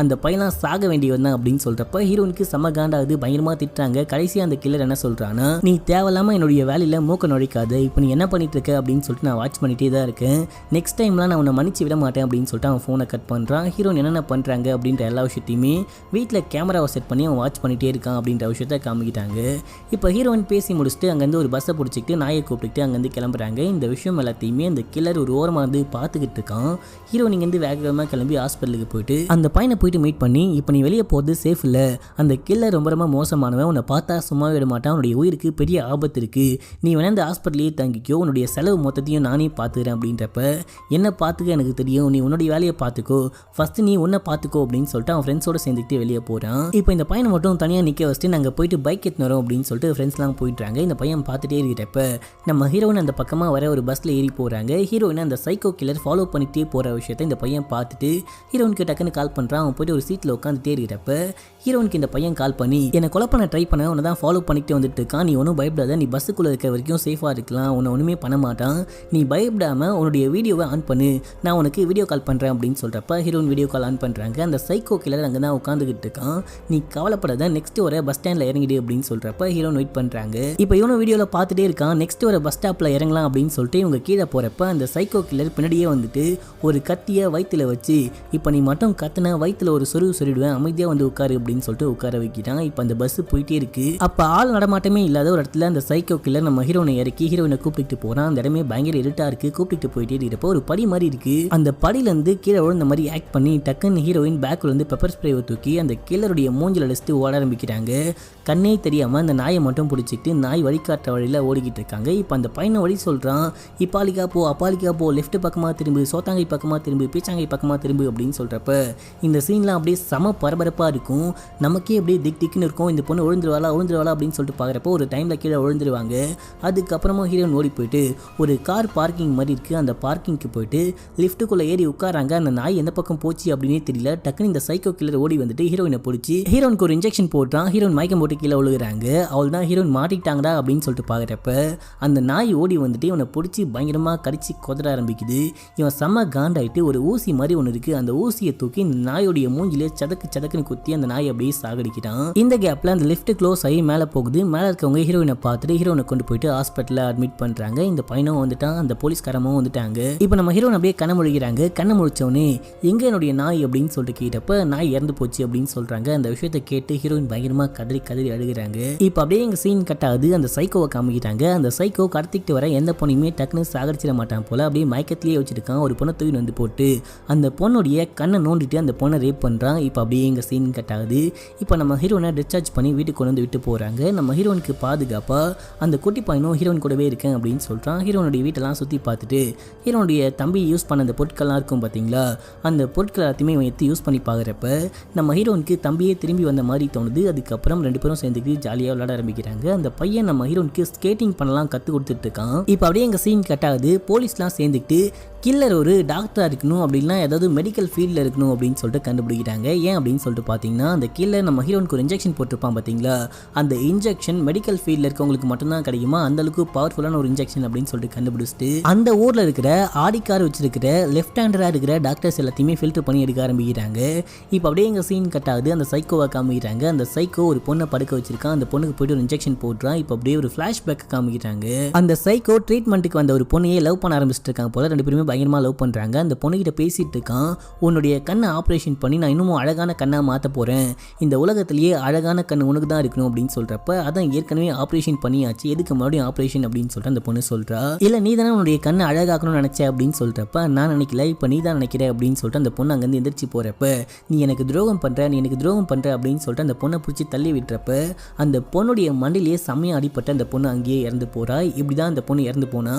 அந்த பையனாக சாக வேண்டியவன் தான் அப்படின்னு சொல்கிறப்ப ஹீரோனுக்கு செம்ம காண்டாகுது, பயங்கரமாக திட்டுறாங்க. கடைசியாக அந்த கில்லர் என்ன சொல்கிறான்னா நீ தேவையில்லாமல் என்னுடைய வேலையில் மூக்க நுழைக்காது, இப்போ நீ என்ன பண்ணிட்டு இருக்க அப்படின்னு சொல்லிட்டு நான் வாட்ச் பண்ணிகிட்டே தான் இருக்கேன், நெக்ஸ்ட் டைம்லாம் நான் உன்னை மன்னிச்சு விட மாட்டேன் அப்படின்னு சொல்லிட்டு அவன் ஃபோனை கட் பண்ணுறான். ஹீரோன் என்னென்ன பண்ணுறாங்க அப்படின்ற எல்லா விஷயத்தையுமே வீட்டில் கேமராவை செட் பண்ணி அவன் வாட்ச் பண்ணிகிட்டே இருக்கான் அப்படின்ற விஷயத்த காமிக்கிட்டாங்க. இப்போ ஹீரோயின் பேசி முடிச்சுட்டு அங்கேருந்து ஒரு பஸ்ஸை பிடிச்சிக்கிட்டு நாயை கூப்பிட்டுக்கிட்டு அங்கேருந்து கிளம்புறாங்க. இந்த விஷயம் எல்லாத்தையுமே அந்த கில்லர் ஒரு ஓரமாக இருந்து பார்த்துக்கிட்டு இருக்கான். ஹீரோயின் இங்கேருந்து வேகமாக கிளம்பி ஹாஸ்பிட்டலுக்கு போயிட்டு அந்த பையனை போயிட்டு மீட் பண்ணி இப்போ நீ வெளியே போகிறது சேஃப் இல்லை, அந்த கில்லர் ரொம்ப ரொம்ப மோசமானவன், உன்னை பார்த்தா சும்மா விட மாட்டான், உன்னுடைய உயிருக்கு பெரிய ஆபத்து இருக்குது, நீ வேணா இந்த ஹாஸ்பிட்டலையே தங்கிக்கோ, உன்னுடைய செலவு மொத்தத்தையும் நானே பார்த்துக்கிறேன் அப்படின்றப்ப என்ன பார்த்துக்க எனக்கு தெரியும், நீ உன்னுடைய வேலையை பார்த்துக்கோ, ஃபஸ்ட்டு நீ உன்னை பார்த்துக்கோ அப்படின்னு சொல்லிட்டு அவன் ஃப்ரெண்ட்ஸோட சேர்ந்துக்கிட்டு வெளியே போகிறான். இப்போ இந்த பையனை மட்டும் தனியாக நிற்க வச்சுட்டு நாங்கள் போயிட்டு பைக் எடுத்துன்னு வரோம் அப்படின்னு சொல்லிட்டு ஃப்ரெண்ட்ஸ்லாம் போயிட்டுறாங்க. இந்த பையன் பார்த்துட்டே இருக்கிறப்ப நம்ம ஹீரோயின் அந்த பக்கமாக வர ஒரு பஸ்ஸில் ஏறி போகிறாங்க. ஹீரோயின் அந்த சைக்கோ கில்லர் ஃபாலோ பண்ணிகிட்டே போகிற விஷயத்தை இந்த பையன் பார்த்துட்டு ஹீரோயினுக்கு டக்குன்னு கால் பண்ணுறான். அவன் போய்ட்டு ஒரு சீட்டில் உட்காந்துட்டே இருக்கிறப்ப ஹீரோயினுக்கு இந்த பையன் கால் பண்ணி என்னை கொலை பண்ண ட்ரை பண்ண உன்னை தான் ஃபாலோ பண்ணிட்டு வந்துட்டு இருக்கான், நீ ஒன்றும் பயப்படாத, நீ பஸ்ஸுக்குள்ளே இருக்க வரைக்கும் சேஃபாக இருக்கலாம், உன்னை ஒன்றுமே பண்ண மாட்டான், நீ பயப்படாமல் உன்னுடைய வீடியோவை ஆன் பண்ணு, நான் உனக்கு வீடியோ கால் பண்ணுறேன் அப்படின்னு சொல்கிறப்ப ஹீரோயின் வீடியோ கால் ஆன் பண்ணுறாங்க. அந்த சைக்கோ கில்லர் அங்கே தான் உட்காந்துக்கிட்டு இருக்கான். நீ கவலைப்படாத, நெக்ஸ்ட் வர பஸ் ஸ்டாண்டில் இறங்கிடு அப்படின்னு சொல்கிறப்ப ஹீரோயின் வெயிட் பண்ணுறாங்க. இப்போ இவனும் வீடியோவில் பார்த்துட்டே இருக்கான். நெக்ஸ்ட் வர பஸ் ஸ்டாப்பில் இறங்கலாம் அப்படின்னு சொல்லிட்டு இவங்க கீழே போகிறப்ப அந்த சைக்கோ கில்லர் பின்னாடியே வந்துட்டு ஒரு கத்தியை வயிற்றுல வச்சு இப்போ நீ மட்டும் கத்துன வயிற்றுல ஒரு சொருவிடுவேன், அமைதியாக வந்து உட்காரு அப்படின்னு சொல்லிட்டு உட்கார வைக்கிறான். இப்போ அந்த பஸ் போயிட்டே இருக்கு. அப்போ ஆள் நடமாட்டமே இல்லாத ஒரு இடத்துல அந்த சைக்கோ கில்லர் நம்ம ஹீரோனை இறக்கி ஹீரோயினை கூப்பிட்டு போறான். அந்த இடமே பயங்கர இருட்டா இருக்கு. கூப்பிட்டு போயிட்டே இருக்கப்போ ஒரு படி மாதிரி இருக்கு. அந்த படியில இருந்து கீழே விழுந்த மாதிரி ஆக்ட் பண்ணி டக்குன்னு ஹீரோயின் பேக்ல இருந்து பெப்பர் ஸ்ப்ரேவை தூக்கி அந்த கில்லருடைய மூஞ்சில அடிச்சுட்டு ஓட ஆரம்பிக்கிறாங்க. கண்ணே தெரியாம அந்த நாயை மட்டும் பிடிச்சிக்கிட்டு நாய் வழிகாட்டுற வழியில ஓடிக்கிட்டு இருக்காங்க. இப்போ அந்த பையனை வழி சொல்றான். இப்பாலிக்கா போ, அப்பாலிக்கா போ, லெஃப்ட் பக்கமா திரும்பு, சோத்தாங்கை பக்கமா திரும்பு, பீச்சாங்கை பக்கமா திரும்பு அப்படின்னு சொல்றப்ப இந்த சீன்லாம் அப்படியே சம பரபரப்பா இருக்கும். நமக்கே அப்படியே திக்குன்னு இருக்கும். இந்த பொண்ணு விழுந்துருவாளா அப்படின்னு சொல்லிட்டு பாக்குறப்போ ஒரு டைம்ல கீழே விழுந்துருவாங்க. அதுக்கப்புறமா ஹீரோயின் ஓடி போயிட்டு ஒரு கார் பார்க்கிங் மாதிரி இருக்கு. அந்த பார்க்கிங்க்கு போயிட்டு லிஃப்ட்டுக்குள்ள ஏறி உட்காராங்க. அந்த நாய் எந்த பக்கம் போச்சு அப்படின்னே தெரியல. டக்குன்னு இந்த சைக்கோ கில்லர் ஓடி வந்துட்டு ஹீரோயினை பிடிச்சி ஹீரோனுக்கு ஒரு இன்ஜெக்ஷன் போட்டான். ஹீரோயின் மயக்கம் போட்டு கீழே விழுகிறாங்க. அவள் தான் ஹீரோயின் மாட்டிட்டாங்கடா அப்படின்னு சொல்லிட்டு பாக்குறப்ப அந்த நாய் ஓடி வந்துட்டு இவனை பிடிச்சி பயங்கரமா கடிச்சு கொதற ஆரம்பிக்குது. இவன் செம்ம காண்டாயிட்டு ஒரு ஊசி மாதிரி ஒன்று இருக்கு. அந்த ஊசியை தூக்கி இந்த நாயோடைய மூஞ்சிலே சதக்குன்னு குத்தி அந்த நாய் அப்படியே சாகடிக்கிறான். இந்த கேப்ல அந்த லிஃப்ட் க்ளோஸ் ஆகி மேலே போகுது. மேலே இருக்கவங்க ஹீரோயினை பார்த்துட்டு ஹீரோனை கொண்டு போயிட்டு ஹாஸ்பிட்டலில் அட்மிட் பண்றாங்க. இந்த பையனும் வந்துட்டான், அந்த போலீஸ்காரமும் வந்துட்டாங்க. இப்போ நம்ம ஹீரோன் அப்படியே கண்ணை முழிக்கிறாங்க. கண்ணை முழிச்சவனே எங்க என்னுடைய நாய் அப்படின்னு சொல்லிட்டு கேட்டப்ப நாய் இறந்து போச்சு அப்படின்னு சொல்றாங்க. அந்த விஷயத்தை கேட்டு ஹீரோயின் பயங்கரமா கதறி அழுகிறாங்க. இப்போ அப்படியே எங்க சீன் கட் ஆகுது. அந்த சைக்கோவை காமிக்கிறாங்க. அந்த சைக்கோ கடத்திட்டு வர எந்த பொண்ணுமே டக்குன்னு சாகடிச்சிட மாட்டான் போல. அப்படியே மயக்கத்திலேயே வச்சிருக்கான். ஒரு பொண்ணை தூக்கி வந்து போட்டு அந்த பொண்ணுடைய கண்ணை நோண்டிட்டு அந்த பொண்ணை ரேப் பண்றான். இப்போ அப்படியே எங்க சீன் கட் ஆகுது. இப்போ நம்ம ஹீரோனை டிஸ்சார்ஜ் பண்ணி வீட்டுக்கு கொண்டு வந்து விட்டு போறாங்க. நம்ம ஹீரோனுக்கு பாதுகாப்பா அந்த குட்டி பையனும் ஹீரோயின் கூடவே இருக்கேன் அப்படின்னு சொல்றான். ஹீரோனுடைய வீட்டெல்லாம் சுத்தி பார்த்துட்டு ஹீரோனுடைய தம்பி யூஸ் பண்ண அந்த பொருட்கள்லாம் இருக்கும் பாத்தீங்களா, அந்த பொருட்கள் எல்லாத்தையுமே எடுத்து யூஸ் பண்ணி பாக்குறப்ப நம்ம ஹீரோனுக்கு தம்பியே திரும்பி வந்த மாதிரி தோணுது. அதுக்கப்புறம் ரெண்டு பேரும் சேர்ந்துட்டு ஜாலியாக விளையாட ஆரம்பிக்கிறாங்க. அந்த பையன் நம்ம ஹீரோனுக்கு ஸ்கேட்டிங் பண்ணலாம் கத்து கொடுத்துட்டு இருக்கான். இப்போ அப்படியே எங்க சீன் கட் ஆகுது. போலீஸ்லாம் சேர்ந்துட்டு கில்லர் ஒரு டாக்டராக இருக்கணும் அப்படின்னா ஏதாவது மெடிக்கல் ஃபீல்டில் இருக்கணும் அப்படின்னு சொல்லிட்டு கண்டுபிடிக்கிறாங்க. ஏன் அப்படின்னு சொல்லிட்டு பார்த்தீங்கன்னா அந்த கில்லர் நம்ம ஹீரோனுக்கு ஒரு இன்ஜெக்ஷன் போட்டிருப்பான் பார்த்தீங்களா, அந்த இன்ஜெக்ஷன் மெடிக்கல் ஃபீல்டில் இருக்கவங்களுக்கு மட்டும்தான் கிடைக்குமா, அந்த அளவுக்கு பவர்ஃபுல்லான ஒரு இன்ஜெக்ஷன் அப்படின்னு சொல்லிட்டு கண்டுபிடிச்சிட்டு அந்த ஊரில் இருக்கிற ஆடிக்கார் வச்சிருக்கிற லெஃப்ட் ஹேண்டராக இருக்கிற டாக்டர்ஸ் எல்லாத்தையுமே ஃபில்டர் பண்ணி எடுக்க ஆரம்பிக்கிறாங்க. இப்போ அப்படியே எங்கள் சீன் கட் ஆகுது. அந்த சைக்கோவை காமிக்கிறாங்க. அந்த சைக்கோ ஒரு பொண்ணை படுக்க வச்சிருக்கான். அந்த பொண்ணுக்கு போயிட்டு ஒரு இன்ஜெக்ஷன் போடுறான். இப்போ அப்படியே ஒரு ஃபிளாஷ்பேக் காமிக்கிறாங்க. அந்த சைக்கோ ட்ரீட்மெண்ட்டுக்கு வந்த ஒரு பொண்ணையே லவ் பண்ண ஆரம்பிச்சிட்டு இருக்காங்க போல. ரெண்டு பேருமே பயங்கரமா லவ் பண்றாங்க. அந்த பொண்ணுகிட்ட பேசிட்டு இருக்கான். உன்னுடைய கண்ணை ஆப்ரேஷன் பண்ணி நான் இன்னமும் அழகான கண்ணா மாத்த போறேன். இந்த உலகத்திலேயே அழகான கண்ணு உனக்கு தான் இருக்கணும் அப்படின்னு சொல்றப்ப அதான் ஏற்கனவே ஆப்ரேஷன் பண்ணியாச்சு, எதுக்கு மறுபடியும் ஆப்ரேஷன் அப்படின்னு சொல்லிட்டு அந்த பொண்ணு சொல்றா. இல்ல நீ தானே உன்னுடைய கண்ணை அழகாக்கணும்னு நினைச்ச அப்படின்னு சொல்றப்ப நான் நினைக்கல, இப்ப நீ தான் நினைக்கிற அப்படின்னு சொல்லிட்டு அந்த பொண்ணு அங்கிருந்து எந்திரிச்சு போறப்ப நீ எனக்கு துரோகம் பண்ற அப்படின்னு சொல்லிட்டு அந்த பொண்ணை பிடிச்சி தள்ளி விட்டுறப்ப அந்த பொண்ணுடைய மண்டிலேயே செம்மையா அடிப்பட்ட அந்த பொண்ணு அங்கேயே இறந்து போறா. இப்படிதான் அந்த பொண்ணு இறந்து போனா.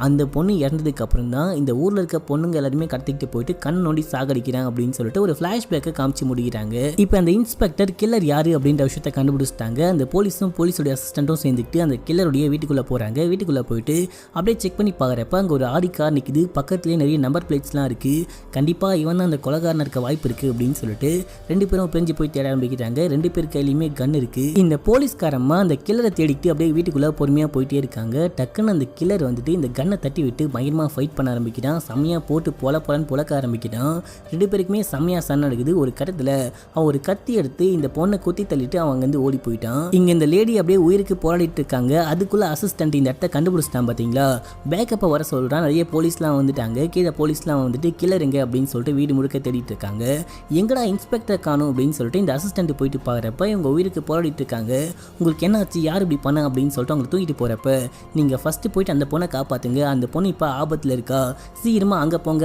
அந்த பொண்ணு இறந்ததுக்கு அப்புறம் தான் இந்த ஊர்ல இருக்க பொண்ணுங்க எல்லாருமே கடத்திட்டு போயிட்டு கண் நோண்டி சாகடிக்கிறாங்க அப்படின்னு சொல்லிட்டு ஒரு ஃபிளாஷ்பேக்கை காமிச்சு முடிக்கிறாங்க. இப்போ அந்த இன்ஸ்பெக்டர் கில்லர் யாரு அப்படின்ற விஷயத்தை கண்டுபிடிச்சிட்டாங்க. அந்த போலீஸோட அசிஸ்டன்ட்டும் சேர்ந்துட்டு அந்த கில்லருடைய வீட்டுக்குள்ள போறாங்க. வீட்டுக்குள்ள போயிட்டு அப்படியே செக் பண்ணி பாக்குறப்ப அங்க ஒரு ஆடி கார் நிக்குது. பக்கத்துலேயே நிறைய நம்பர் பிளேட்ஸ்லாம் இருக்கு. கண்டிப்பா இவன் தான் அந்த கொலைகாரன் இருக்க வாய்ப்பு இருக்கு அப்படின்னு சொல்லிட்டு ரெண்டு பேரும் பிரிஞ்சு போய் தேட ஆரம்பிக்கிறாங்க. ரெண்டு பேர் கையிலுமே கன் இருக்கு. இந்த போலீஸ்காரம்மா அந்த கில்லரை தேடிட்டு அப்படியே வீட்டுக்குள்ள பொறுமையா போயிட்டே இருக்காங்க. டக்குன்னு அந்த கில்லர் வந்துட்டு இந்த கன்னை தட்டி விட்டு பயங்கரமா ஃபைட் பண்ண ஆரம்பிக்கிறான். செம்மையா போட்டு பொலன்னு புழக்க ஆரம்பிக்கிறான். ரெண்டு பேருக்குமே செம்மையா சண்டை நடக்குது. ஒரு கட்டத்துல அவன் ஒரு கத்தி எடுத்து இந்த பொண்ணை குத்தி தள்ளிட்டு அவங்க வந்து ஓடி போயிட்டான். இங்க இந்த லேடி அப்படியே உயிருக்கு போராடிட்டு இருக்காங்க. அதுக்குள்ள அசிஸ்டன்ட் இந்த இடத்த கண்டுபிடிச்சிட்டான் பாத்தீங்களா, பேக்கப்பை வர சொல்றான். நிறைய போலீஸ்லாம் வந்துட்டாங்க. கீழே போலீஸ்லாம் வந்துட்டு கில்லர் எங்க அப்படின்னு சொல்லிட்டு வீடு முழுக்க தேடிட்டு இருக்காங்க. எங்கடா இன்ஸ்பெக்டர் காணும் அப்படின்னு சொல்லிட்டு இந்த அசிஸ்டன்ட் போயிட்டு பாக்குறப்ப இவங்க உயிருக்கு போராடிட்டு இருக்காங்க. உங்களுக்கு என்ன ஆச்சு, யார் இப்படி பண்ண அப்படின்னு சொல்லிட்டு அவங்க தூக்கிட்டு போறப்ப நீங்க ஃபர்ஸ்ட் போயிட்டு அந்த பொண்ணை காப்பாத்துங்க, அந்த பொண்ணு இப்ப ஆபத்துல இருக்கா, சீக்கிரமா அங்க போங்க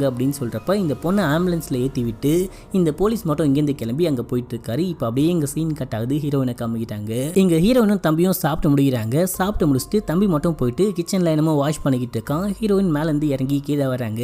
அப்படின்னு சொல்றப்ப இந்த பொண்ணை ஆம்புலன்ஸ்ல ஏத்தி விட்டு இந்த போலீஸ் மட்டும் இங்கேருந்து கிளம்பி அங்க போயிட்டு இருக்காரு. இப்ப அப்படியே எங்க சீன் கட் ஆகுது. ஹீரோயினை காமிக்கிட்டாங்க. இங்க ஹீரோயினும் தம்பியும் சாப்பிட்டு முடிக்கிறாங்க. சாப்பிட்டு முடிச்சுட்டு தம்பி மட்டும் போயிட்டு கிச்சன்ல என்னமோ வாஷ் பண்ணிக்கிட்டு இருக்கான். ஹீரோயின் மேல இருந்து இறங்கி கீழே வராங்க.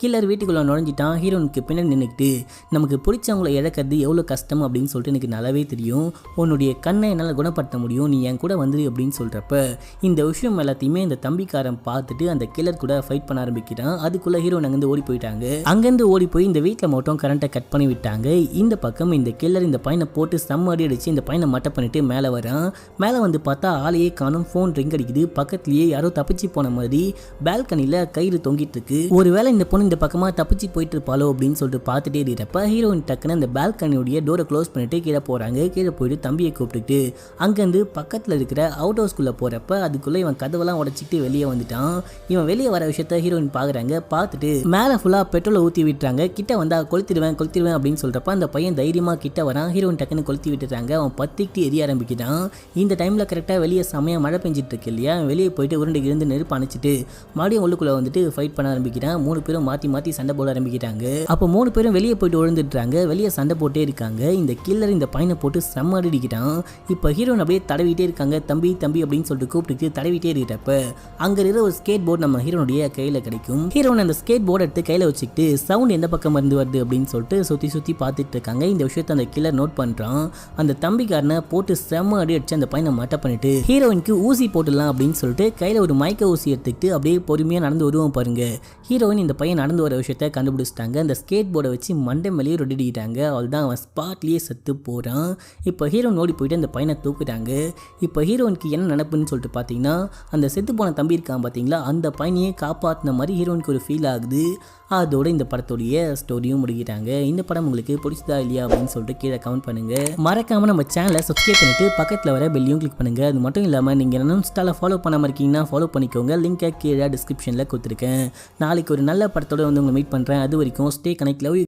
கில்லர் வீட்டுக்குள்ள நுழைஞ்சிட்டான். ஹீரோனுக்கு பின்னாடி நின்றுக்கிட்டு நமக்கு பிடிச்சவங்களை இழக்கிறது எவ்வளோ கஷ்டம் அப்படின்னு சொல்லிட்டு எனக்கு நல்லாவே தெரியும், உன்னுடைய கண்ணை என்னால் குணப்படுத்த முடியும், நீ என் கூட வந்துரு அப்படின்னு சொல்கிறப்ப இந்த விஷயம் எல்லாத்தையுமே இந்த தம்பிக்காரன் பார்த்துட்டு அந்த கில்லர் கூட ஃபைட் பண்ண ஆரம்பிக்கிறான். அதுக்குள்ளே ஹீரோன் அங்கேருந்து ஓடி போயிட்டாங்க. அங்கேருந்து ஓடி போய் இந்த வீட்டில் மட்டும் கரண்ட்டை கட் பண்ணி விட்டாங்க. இந்த பக்கம் இந்த கில்லர் இந்த பையனை போட்டு செம்ம அடி அடிச்சு இந்த பையனை மட்டை பண்ணிட்டு மேலே வரான். மேலே வந்து பார்த்தா ஆளையே காணும். ஃபோன் ரிங் அடிக்குது. பக்கத்துலேயே யாரோ தப்பிச்சு போன மாதிரி பால்கனியில் கயிறு தொங்கிட்டு இருக்கு. ஒருவேளை இந்த பொண்ணு இந்த பக்கமா தப்பிச்சு போயிட்டு இருப்பாளோ அப்படின்னு சொல்லிட்டு பார்த்துட்டே இருப்ப ஹீரோயின் டக்குன்னு அந்த பால்கனியோடைய டோரை க்ளோஸ் பண்ணிட்டு கீழே போறாங்க. கீழே போயிட்டு தம்பியை கூப்பிட்டுட்டு அங்கேருந்து பக்கத்தில் இருக்கிற அவுட் ஹவுஸ்குள்ள போறப்ப அதுக்குள்ள இவன் கதவெல்லாம் உடைச்சிட்டு வெளியே வந்துட்டான். இவன் வெளியே வர விஷயத்த ஹீரோயின் பார்க்குற பார்க்குறாங்க. பார்த்துட்டு மேலே ஃபுல்லாக பெட்ரோலை ஊற்றி விட்டுறாங்க. கிட்ட வந்தா கொளுத்திடுவேன் அப்படின்னு சொல்கிறப்ப அந்த பையன் தைரியமாக கிட்ட வரான். ஹீரோயின் டக்குன்னு கொளுத்தி விட்டுறாங்க. அவன் பத்திக்கிட்டு எரிய ஆரம்பிக்கிறான். இந்த டைமில் கரெக்டாக வெளியே செமையாக மழை பெஞ்சிட்டு இருக்கு இல்லையா, வெளியே போயிட்டு உருண்டுக்கு இருந்து நெருப்பு அணைச்சிட்டு மறுபடியும் உள்ளுக்குள்ளே வந்துட்டு ஃபைட் பண்ண ஆரம்பிக்கிறான். 3 பேரும் மாற்றி சண்டை போட ஆரம்பிக்கிறாங்க. அப்போ 3 பேரும் வெளியே போயிட்டு விழுந்துட்டுறாங்க. வெளியே சண்டை போட்டே இருக்காங்க. இந்த கில்லர் இந்த பையனை போட்டு செம்ம அடிக்கிறான். இப்போ ஹீரோயின் அப்படியே தடவிட்டே இருக்காங்க. தம்பி அப்படின்னு சொல்லிட்டு கூப்பிட்டு தடவிட்டே இருக்கிறப்ப அங்கே இருக்கிற ஒரு ஸ்கேட் போர்டு நம்ம ஹீரோனுடைய கையில் கிடைக்கும். ஹீரோன் அந்த ஸ்கேட் போர்டு எடுத்து கையில் வச்சுக்கிட்டு சவுண்ட் எந்த பக்கம் இருந்து வருது அப்படின்னு சொல்லிட்டு சுற்றி பார்த்துட்டு இருக்காங்க. இந்த விஷயத்தை அந்த கில்லர் நோட் பண்ணுறான். அந்த தம்பிக்காரனை போட்டு செம்ம அடிச்சு அந்த பையனை மட்டை பண்ணிட்டு ஹீரோயினுக்கு ஊசி போட்டுடலாம் அப்படின்னு சொல்லிட்டு கையில் ஒரு மயக்க ஊசி எடுத்துக்கிட்டு அப்படியே பொறுமையாக நடந்து வருவோம் பாருங்க. ஹீரோயின் இந்த பையன் நடந்து வர விஷயத்த கண்டுபிடிச்சிட்டாங்க. அந்த ஸ்கேட் போர்டை வச்சு மண்டை மேலேயே ரொட்டிட்டாங்க. அவள் தான் அவன் ஸ்பாட்லேயே செத்து போகிறான். இப்போ ஹீரோயின் ஓடி போயிட்டு அந்த பையனை தூக்குறாங்க. இப்போ ஹீரோயினுக்கு என்ன நினைப்புன்னு சொல்லிட்டு பார்த்தீங்கன்னா, அந்த செத்து போன தம்பி இருக்கான் பார்த்தீங்களா, அந்த பையனையே காப்பாற்றின மாதிரி ஹீரோயினுக்கு ஒரு ஃபீல் ஆகுது. அதோட இந்த படத்துடைய ஸ்டோரியும் முடிக்கிறாங்க. இந்த படம் உங்களுக்கு பிடிச்சதா இல்லையா அப்படின்னு சொல்லிட்டு கீழே கமெண்ட் பண்ணுங்க. மறக்காம நம்ம சேனலை சப்ஸ்கிரைப் பண்ணிட்டு பக்கத்தில் வர பெல்லையும் கிளிக் பண்ணுங்க. அது மட்டும் இல்லாமல் நீங்கள் என்ன இன்ஸ்டால ஃபாலோ பண்ணாமல் இருக்கீங்கன்னா ஃபாலோ பண்ணிக்கோங்க. லிங்கை கீழே டிஸ்கிரிப்ஷனில் கொடுத்துருக்கேன். நாளைக்கு ஒரு நல்ல படத்தோட வந்து உங்களை மீட் பண்ணுறேன். அது வரைக்கும் ஸ்டே கனெக்ட். Love you.